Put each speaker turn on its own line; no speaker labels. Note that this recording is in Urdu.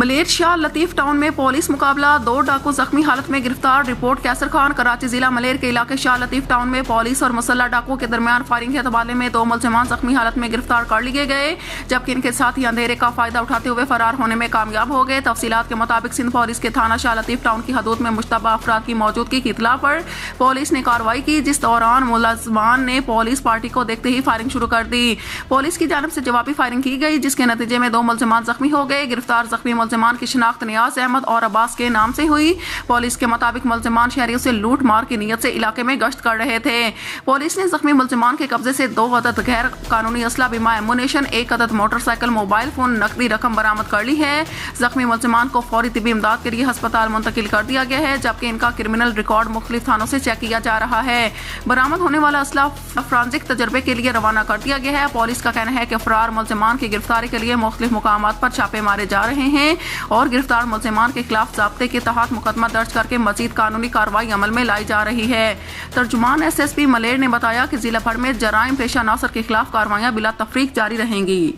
ملیر شاہ لطیف ٹاؤن میں پولیس مقابلہ، 2 ڈاکو زخمی حالت میں گرفتار۔ رپورٹ کیسر خان۔ کراچی ضلع ملیر کے علاقے شاہ لطیف ٹاؤن میں پولیس اور مسلح ڈاکو کے درمیان فائرنگ کے تبادلے میں 2 ملزمان زخمی حالت میں گرفتار کر لیے گئے، جبکہ ان کے ساتھی اندھیرے کا فائدہ اٹھاتے ہوئے فرار ہونے میں کامیاب ہو گئے۔ تفصیلات کے مطابق سندھ پولیس کے تھانہ شاہ لطیف ٹاؤن کی حدود میں مشتبہ افراد کی موجودگی کی اطلاع پر پولیس نے کارروائی کی، جس دوران ملزمان نے پولیس پارٹی کو دیکھتے ہی فائرنگ شروع کر دی۔ پولیس کی جانب سے جوابی فائرنگ کی گئی، جس کے نتیجے میں 2 ملزمان زخمی ہو گئے۔ گرفتار زخمی ملزمان کی شناخت نیاز احمد اور عباس کے نام سے ہوئی۔ پولیس کے مطابق ملزمان شہریوں سے لوٹ مار کی نیت سے علاقے میں گشت کر رہے تھے۔ پولیس نے زخمی ملزمان کے قبضے سے 2 عدد غیر قانونی اسلحہ بما ایمونیشن، 1 عدد موٹر سائیکل، موبائل فون، نقدی رقم برآمد کر لی ہے۔ زخمی ملزمان کو فوری طبی امداد کے لیے ہسپتال منتقل کر دیا گیا ہے، جبکہ ان کا کرمنل ریکارڈ مختلف تھانوں سے چیک کیا جا رہا ہے۔ برآمد ہونے والا اسلحہ فرانزک تجربے کے لیے روانہ کر دیا گیا ہے۔ پولیس کا کہنا ہے کہ فرار ملزمان کی گرفتاری کے لیے مختلف مقامات پر چھاپے مارے جا رہے ہیں اور گرفتار ملزمان کے خلاف ضابطے کے تحت مقدمہ درج کر کے مزید قانونی کارروائی عمل میں لائی جا رہی ہے۔ ترجمان ایس ایس پی ملیر نے بتایا کہ ضلع بھر میں جرائم پیشہ عناصر کے خلاف کارروائیاں بلا تفریق جاری رہیں گی۔